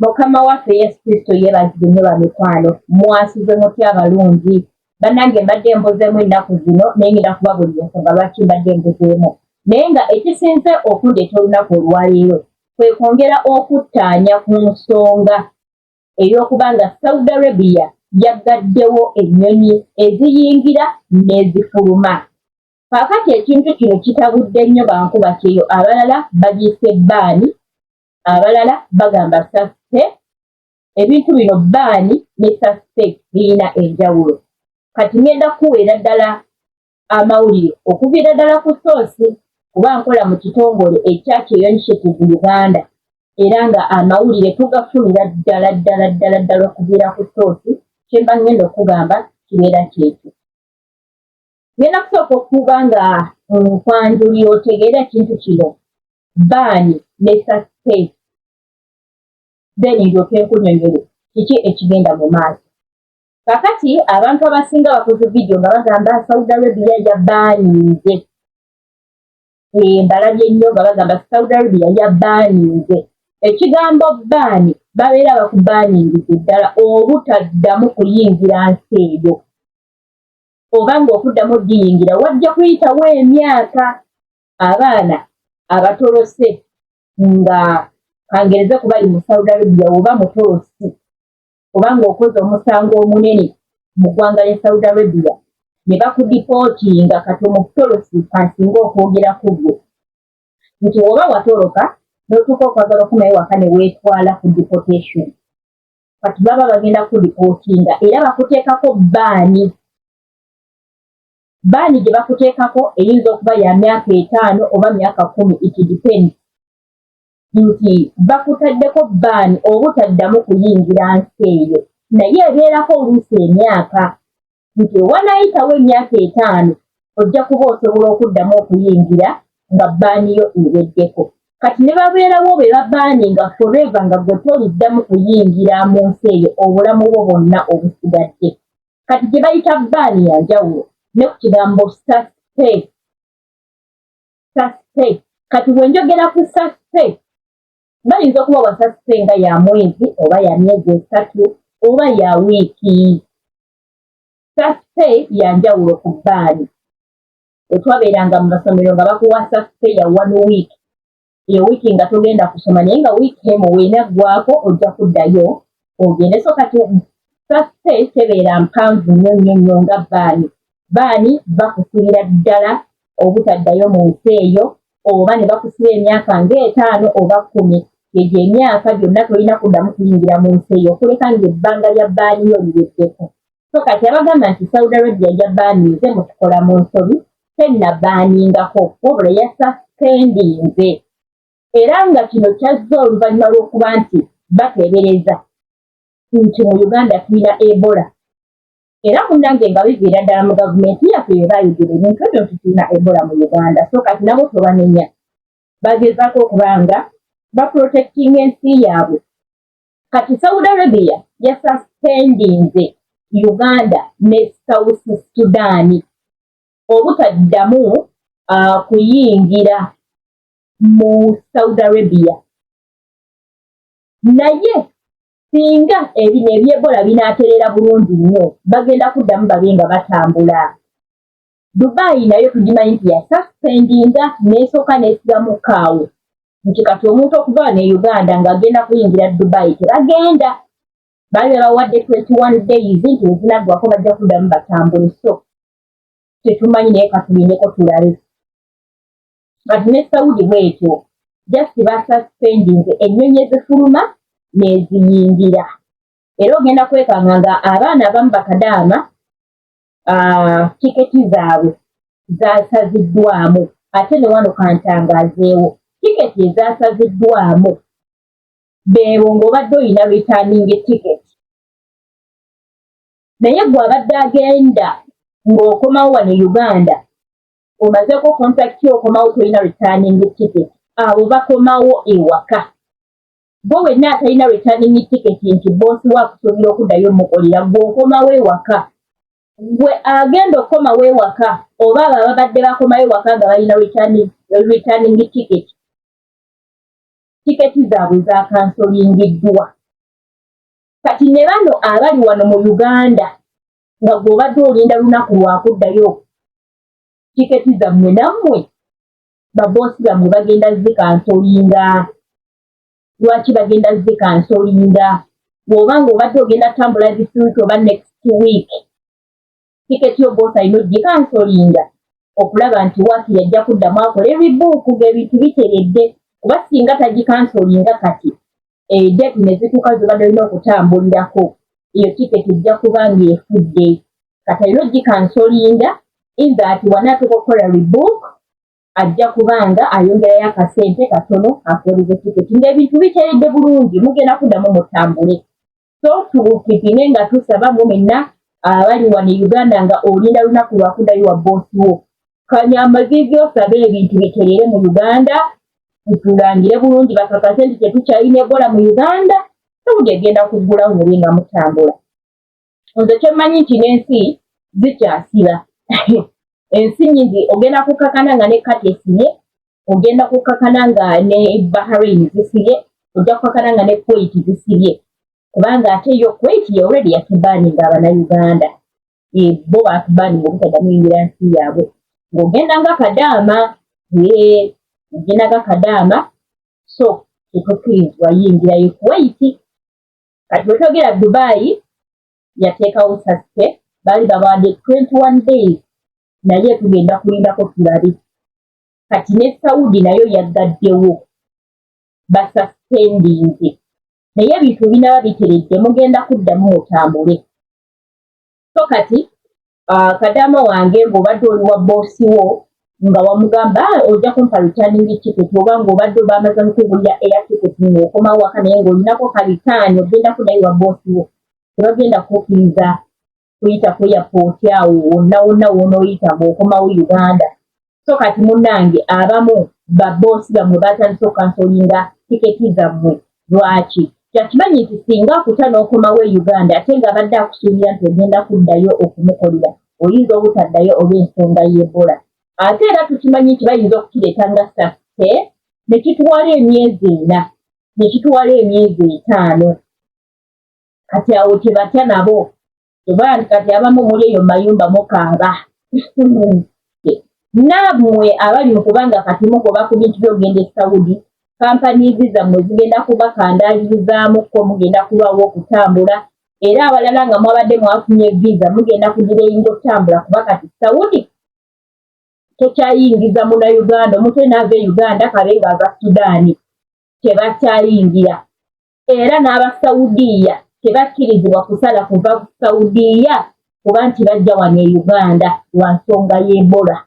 Mukama waffe Yesu Kristo yeebazibwe bamikwano mwasize mutya abalungi bannange mbadde mbuzeemu ennaku zino naye ngenda kubabuulira ensonga lwaki mbadde mbuzeemu naye nga ekisinze okundeeta olunaku olwaleero kwe kwongera okuttaanya ku nsonga ey'okuba nga Saudi Arabia yaggaddewo ennyonyi eziyingira n'ezifuluma. Kaakati ekintu kino kitabudde nnyo bankuba kyeyo, abalala bagiyise bbaani, abalala bagamba saspe. Ebintu bino bbaani ne saspe birina enjawulo. Kati ngenda kuweera ddala amawulire okuviira ddala ku soosi kuba nkola mu kitongole ekya Kyeyo Initiative Uganda era nga amawulire tugafunira ddala okuviira ku soosi kye mba ngenda okugamba kibeera kyekyo. Ngenda kusooka okuba nga nkwanjulira otegeera ekintu kino bbaani ne saspe then ndyoke nkunyonyole kiki ekigenda mu maaso. Kakati abantu abasinga bakoze vidiyo nga bagamba Saudi Arabia yabbaanize. Mbalabye nnyo nga bagamba Saudi Arabia yabbaanize. Ekigambo bbaani babeera bakubbaaningiza ddala obutaddamu kuyingira nsi eyo. Oba ng'okuddamu giyingira wajja kuyitawo emyaka abaana abatolose nga kangereze kubali mu Saudi Arabia oba mutolosi oba ng'okoze omusango omunene mu ggwanga lya Saudi Arabia ne bakudipootinga kati omutolosi kansinga okwogera ku gwe nti oba watoloka n'otuuka okwagala okumayo waka ne weetwala ku deportation kati baba bagenda kudipootinga era bakuteekako bbaani. Bbaani gye bakuteekako eyinza okuba ya myaka 5 oba myaka 10 it depends nti bakutaddeko bbaani obutaddamu kuyingira nsi eyo naye ebeerako oluusi emyaka nti wanayitawo emyaka 5 ojja kuba osobola okuddamu okuyingira nga bbaani yo eweddeko. Kati ne babeerawo be babbaani nga forever nga gwe toliddamu kuyingira mu nsi eyo obulamu bwo bwonna obusigadde. Kati gye bayita bbaani ya njawulo ne ku kigambo saspe. Kati bwe njogera ku saspe bayinza okuba wasaspe nga ya mwezi oba ya myezi 3 oba ya wiiki. Saspe ya njawulo ku bbaani. Etwabeeranga mu masomero nga bakuwa saspe ya 1 week. Eyo wiiki nga togenda kusoma naye nga wiiki emu weenaggwako ojja kuddayo ogende. So kati saspe tebeera mpanvu nnyo nga bbaani. Bbaani bakusibira ddala obutaddayo mu nsi eyo oba ne bakusiba emyaka nga 5 oba 10 egyo emyaka gyonna tolina kuddamu kuyingira mu nsi eyo okuleka ng'ebbanga lya bbaani yo liweddeko. So kati abagamba nti Saudi Arabia yabbaanize mutukola mu nsobi tennabaaningako wabula yasaspendinze era nga kino kyazza oluvannyuma lw'okuba nti bateebereza nti mu Uganda tulina Ebola era munnange nga biviira ddala mu gavumenti yaffe bye baayogera ebintu ebyo nti tulina Ebola mu Uganda. So kati nabo tobanenya bagezaako okuba nga baprotectinga ensi yaabwe. Kati Saudi Arabia yasaspendinze Uganda ne South Sudan obutaddamu kuyingira mu Saudi Arabia. Naye singa ebino eby'Ebola binaaterera bulungi nnyo bagenda kuddamu babe nga batambula. Dubai nayo tugimanyi nti yasaspendinga n'esooka n'esigamu kaawo nti kati omuntu okuva ne Uganda ng'agenda kuyingira Dubai tebagenda. Baali bawadde 21 days nti ezinaggwako bajja kuddamu batambule. So tetumanyi naye katulindeko tulabe. Kati ne Saudi bwetyo just basaspendinze ennyonyi ezifuluma n'eziyingira. Era ogenda kwekanga nga abaana abamu bakadaama tiketi zaabwe zaasaziddwamu ate ne wano kantangaazeewo tiketi ezaasaziddwamu beebo ng'obadde olina returning ticket. Naye gwe abadde agenda ng'okomawo wano Uganda omazeeko contract okomawo tolina returning ticket abo bakomawo ewaka. Bo wenna atalina returning ticket nti boosi waakusuubira okuddayo mukolera gw'okomawo ewaka. Gwe agenda okukomawo ewaka oba abo ababadde bakomawo ewaka nga balina returning ticket. Tiketi zaabwe zaakansolingiddwa kati ne bano abali wano mu Uganda nga bw'obadde olinda lunaku lwakuddayo tiketi zammwe nammwe baboosi bammwe bagenda zikansolinga. Lwaki bagenda zikansolinga? Bw'obanga obadde ogenda tambula this week oba next week, tiketi yo boosi alina ogikansolinga okulaba nti waaki yajja kuddamu akole ebibuuku ng'ebintu biteredde, kuba singa tagikansolinga kati date ne zituuka zibadde olina okutambulirako, eyo tiketi ejja kuba ng'efudde. Kati alina ogikansolinga inza ati wanaatuuka okukola rebook ajja kubanga ayongerayo akasente katono akoleze tiketi ng'ebintu biteredde bulungi, mugenda kuddamu mutambule. So tubukipine nga tusaba mwenna abali wano Uganda nga olinda lunaku lwakuddayo wa boosi wo. Kanyamazizi osabe ebintu biterere mu Uganda, tutulangire bulungi bakakase nti tetukyalina Ebola mu Uganda, Saudi egenda kuggulawo mube nga mutambula. Nze kyemmanyi nti n'ensi zikyasiba. Ensi nyingi ogenda kukakana nga ne Kati esibye, ogenda kukakana nga ne Bahrain zisibye, ojja kukakana nga ne Kuwait zisibye. Kubanga ate yo Kuwait yo already yatubaninga abannayuganda. Bo batubaninga obutaddamu yingira nsi yaabwe. Ng'ogenda nga Kadaama, ogenda nga Kadaama, so tetukkirizibwa yingirayo Kuwait. Kati bwe twogera Dubai yateekawo saspe, baali babawadde 21 days, naye tugenda kulindako tulabe. Kati ne Saudi nayo yaggaddewo basuspendinze. Naye ebintu binaba biteredde mugenda kuddamu mutambule. So kati Kadaama wange ng'obadde oli wa boosi wo nga wamugamba ojja kumpa returning ticket oba ng'obadde bamaze okugulira air ticket ng'okomawo waka naye ng'olinako kalitaani ogenda kuddayo wa boosi wo. Tebagenda kukkiriza kuyita ku airport awo wonna w'onooyita ng'okomawo Uganda. So kati munnange abamu baboosi bammwe batandise okansolinga tiketi zammwe. Lwaki? Kyakimanyi nti singa akuta n'okomawo Uganda ate ng'abadde akusuubira nti ogenda kuddayo okumukolera, oyinza obutaddayo olw'ensonga y'Ebola. Ate era tukimanyi nti bayinza okukireeta nga saspe ne kitwala emyezi 4, ne kitwala emyezi 5. Kati awo tebatya nabo. Oba kati abamu muli eyo mayumba mukaaba. Nammwe abali mu kubanga kati mukoba ku bintu by'ogenda e Saudi, kampanizi zammwe zigenda kubakandalirizaamuko, mugenda kulwawo okutambula. Era abalala nga mwabadde mwafunye visa mugenda kugireyinga okutambula kuba kati Saudi tekyayingiza Munnayuganda. Omuntu n'ava e Uganda kabe ng'ava Sudaani tebakyayingira. Era n'Abasaudiya tebakkirizibwa kusala kuva Saudiya kuba nti bajja wano e Uganda lwa nsonga y'Ebola.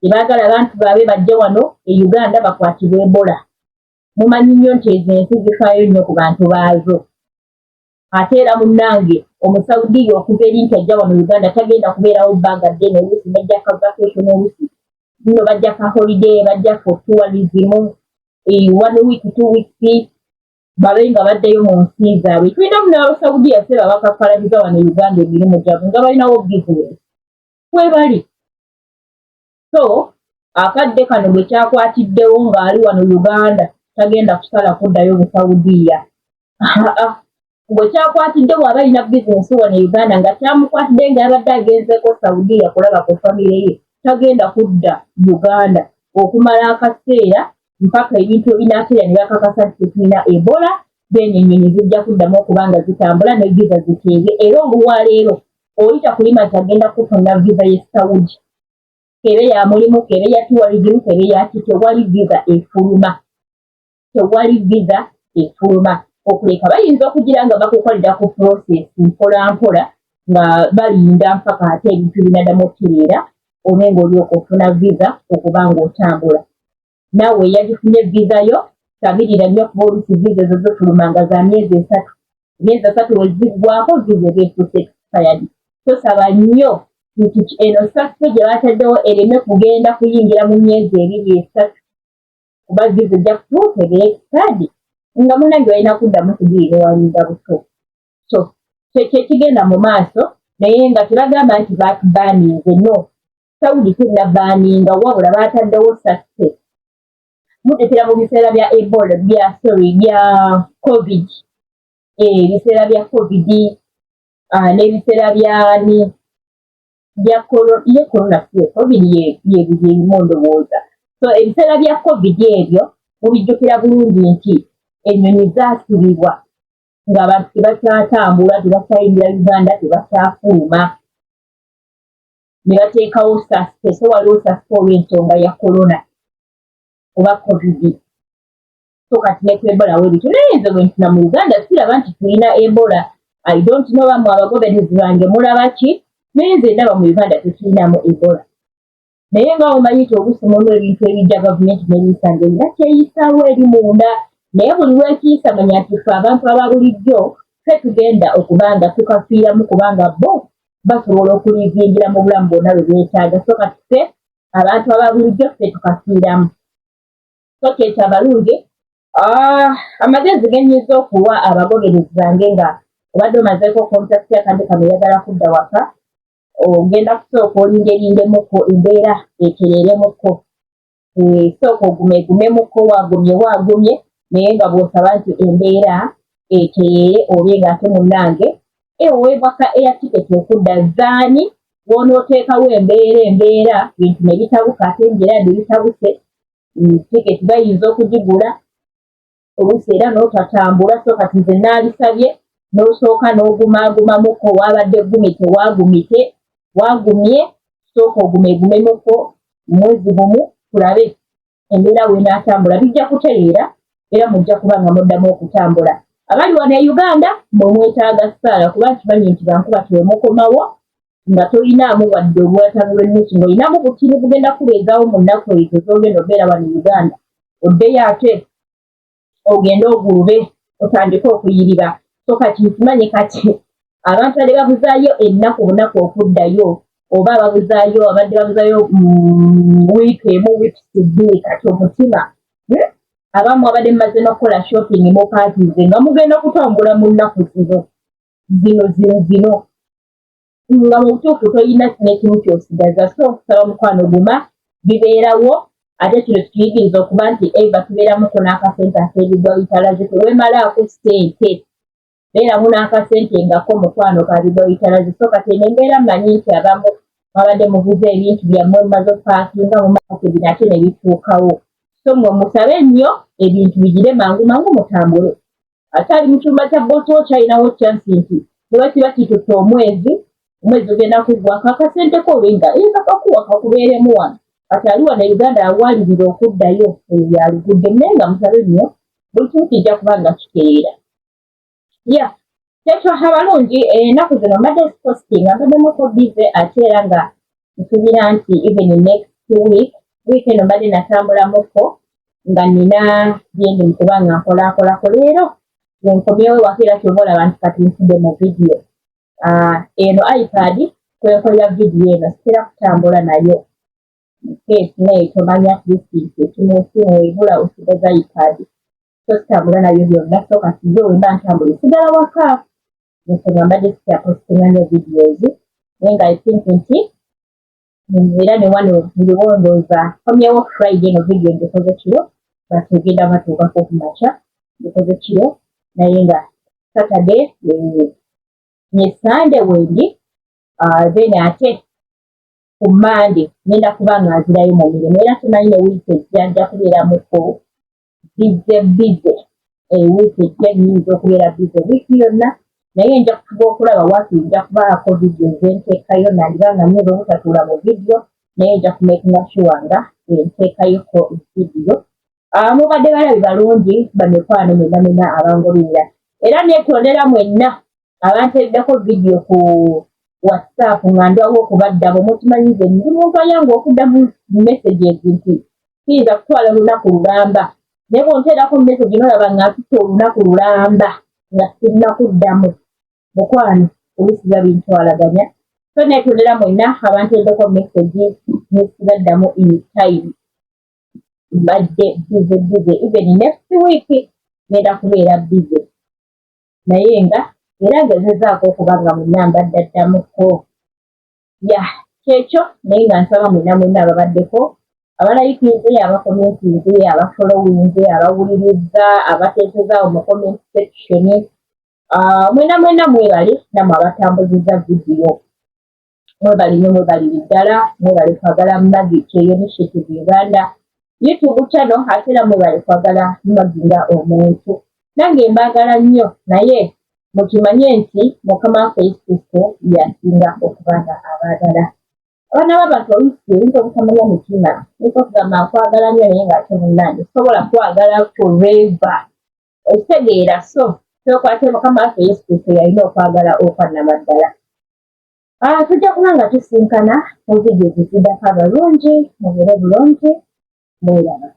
Tebaagala abantu baabwe bajja wano e Uganda bakwatibwe Ebola. Mumanyi nnyo nti ezo ensi zifaayo nnyo ku bantu baazo. Ate era munnange Omusaudiya okuva eri nti ajja wano Uganda tagenda kubeerawo bbanga ddene, oluusi bajja ka vacation, oluusi nno bajja ka holiday, bajja for tourism, 1 week 2 weeks babe nga baddeyo mu nsi zaabwe. Tulinamu n'Abasaudiya seba bakakalabiza wano e Uganda emirimu gyabwe nga balinawo bizinesi kwe bali. So akadde kano bwe kyakwatiddewo ng'ali wano Uganda tagenda kusala kuddayo mu Saudiya. Bwe kyakwatidde bw'aba alina bizinesi wano e Uganda nga kyamukwatidde ng'abadde agenzeeko Saudiya kulaba ku famire ye, tagenda kudda Uganda okumala akaseera mpaka ebintu ebinaateera ne bakakasa nti tulina Ebola, then ennyonyi zijja kuddamu okuba nga zitambula ne visa ziteebye. Era olwaleero oyita kulima nti agenda kufuna visa ye Saudi, kebe ya mulimu, kebe ya tourism, kebe ya tewali visa efuluma. Tewali visa efuluma. Okuleka bayinza okugira nga bakukolera ku process mpola nga balinda mpaka ate ebintu binaddamu okutereera obe ng'olyoka ofuna visa okuba ng'otambula. Naawe yagifunye visa yo tabirira nnyo kuba oluusi visa ezo zifulumanga za myezi 3. Myezi 3 we ziggwako visa ebeefuuse expired. Tosaba nnyo nti eno saspe gye baataddewo ereme kugenda kuyingira mu myezi 2-3 kuba visa ejja kutuuka ebe expired nga munnange balina kuddamu kugirira walinda buto. So kyekigenda mu maaso naye nga tebagamba nti baatubaninze no. Saudi tennabaninga wabula baataddewo saspe. Mutekera mu biseera bya Ebola bya COVID ebiseera bya covid n'ebiseera bya corona covid yebimu ndowooza. So ebiseera bya covid ebyo mubijjukira bulungi nti ennyonyi zaasibibwa ng'abantu tebakyatambula, tebakyayingira Uganda, tebakyafuluma, ne bateekawo saspe. So waliwo saspe olw'ensonga ya corona oba covid. So kati ne ku Ebola weebityo. Naye nze bwe ntuna mu Uganda siraba nti tulina Ebola. I don't know bamwe abagoberezi bange mulaba ki? Naye nze ndaba mu Uganda tetulinamu Ebola. Naye nga omanyi nti obusumumu ebintu ebijja gavumenti n'ebiyisanga era kyeyisaawo eri munda. Naye buli lwekiyisa manya nti ffe abantu aba bulijjo ffe tugenda okubanga tukafiiramu kubanga bo basobola okulizingira mu bulamu bwonna bwe beetaaga. So kati ffe abantu aba bulijjo ffe tukafiiramu. So kyekyo abalungi amagezi ge nnyinza okuwa abagoberezi bange nga obadde omazeeko kontakiti akandi kameyagala kudda waka, ogenda kusooka olindeerindemuko embeera etereeremuko. Sooka ogumegumemuko waagumye naye nga bw'osaba nti embeera etereere obe ng'ate munnange oweebwaka air ticket okudda zaani w'onooteekawo embeera bintu ne bitabuka ate enjera ne bitabuse tiketi bayinza okugigula oluusi era n'otatambula. So kati nze naabisabye n'osooka n'ogumaagumamuko waabadde gumite waagumye sooka ogumegumemuko mwezi gumu tulabe embeera weenaatambula bijja kutereera era mujja kuba nga muddamu okutambula. Abali wano e Uganda mwetaaga ssaala kuba kimanyi nti bankuba tewemukomawo nga tolinaamu wadde obwatamu lw'ennusu ng'olinamu butini bugenda kubeezaawo mu nnaku ezo z'ogenda obeera wano e Uganda. Oddeyo ate ogende ogulube otandike okuyirira. So kati nkimanyi kati abantu badde babuzaayo ennaku bunaku okuddayo oba babuzaayo abadde babuzaayo wiiki emu wiiki bbiri kati omutima abamu abadde mumaze n'okukola shopping mu paatize nga mugenda okutambula mu nnaku zino nga mu butuufu toyina n'ekimu ky'osigaza. So kusaba mukwano guma bibeerawo ate kino tukiyigiriza okuba nti eva tubeeramuko n'akasente ak'ebigwa bitalaze tewemalaako ssente beeramu n'akasente ngako mukwano ka bigwa bitalaze. So kati nembeera mmanyi nti abamu babadde muguze ebintu byammwe mumaze okupaakinga mu maake bino ate ne bituukawo. So mwe musabe nnyo ebintu bigire mangu mutambule. Ate ali mu kyumba kya boosi kyalinawo chansi nti niba kiba kitutte omwezi ogenda kuggwako akasente ko obenga kakuwa kakubeeremu wano. Kati ali wano Uganda awalirira okuddayo yalugudde naye nga musabe nnyo buli kimu kijja kuba nga kitereera. Kyekyo abalungi ennaku zino mbadde sipostinga mbaddemukko bize ate era nga nsuubira nti even next week eno mbadde natambulamuko nga nina byendi mukuba nga nkolaakolako. Leero wenkomyewo wakira kyova olaba nti kati nsudde mu vidiyo eno iPad kwenkolera vidiyo eno sikira kutambula nayo keesi naye tomanya kristi ekimusimu ebula osigaza iPad so sitambula nayo byonna. So kati zo wemba ntambula sigala waka ensonga mbadde sikyapostinga nyo videos naye nga I think nti era ne wano ndiwondooza komyewo Friday no video ngikoze kiro batugenda batuukako kumakya ngikoze kiro naye nga Saturday ne Sunday wendi then ate ku Monday ngenda kuba nga nzirayo mu mirimu era tumanyi ne wiiki ejja nja kubeeramuko bize wiiki ejja nnyinza okubeera bize wiiki yonna naye nja kufuba okulaba waaki nja kubaako vidiyo zenteekayo nandibanga nnyinza obutatuula mu vidiyo naye nja kumakinga sure nga enteekayoko vidiyo. Mubadde balabi balungi bamikwano mwenna abangoberera era neetondera mwenna abanteereddeko vidiyo ku WhatsApp nga ndwawo okubaddabo mukimanyize ndi muntu ayangu okuddamu messages nti kiyinza kutwala olunaku lulamba naye bwonteerako message nolaba nga ntutte olunaku lulamba nga sinnakuddamu mukwano olusiba bintwalaganya. So neetondera mwenna abanteereddeko messages nesibaddamu in time mbadde bize even next week ngenda kubeera bize naye nga era ngezezaako okuba nga mwenna mbadde addamuko kyekyo naye nga nsaba mwenna ababaddeko abalayikinze abakomentinze abafolowinze abawulirizza abateesezaawo mu comment section Mwena mwebale namwe abatambuziza vidiyo. Mwebale nnyo mwebalire ddala, mwebale kwagala Maggie K Initiative Uganda YouTube channel ate era mwebale kwagala Maggie nga omuntu. Nange mbaagala nnyo naye mukimanye nti Mukama waffe Yesu Kristo yasinga okubanga abaagala. Abaana b'abantu olwisi ebintu obutamanya mutima niko okugamba nkwagala nnyo naye ng'ate munnange sobola kwagala forever. Ekitegeera so okwate Mukama waffe Yesu Kristo yalina okwagala okwannamaddala. Tujja kuba nga tusinkana mu vidiyo ziddako abalungi mubeere bulungi mwelaba.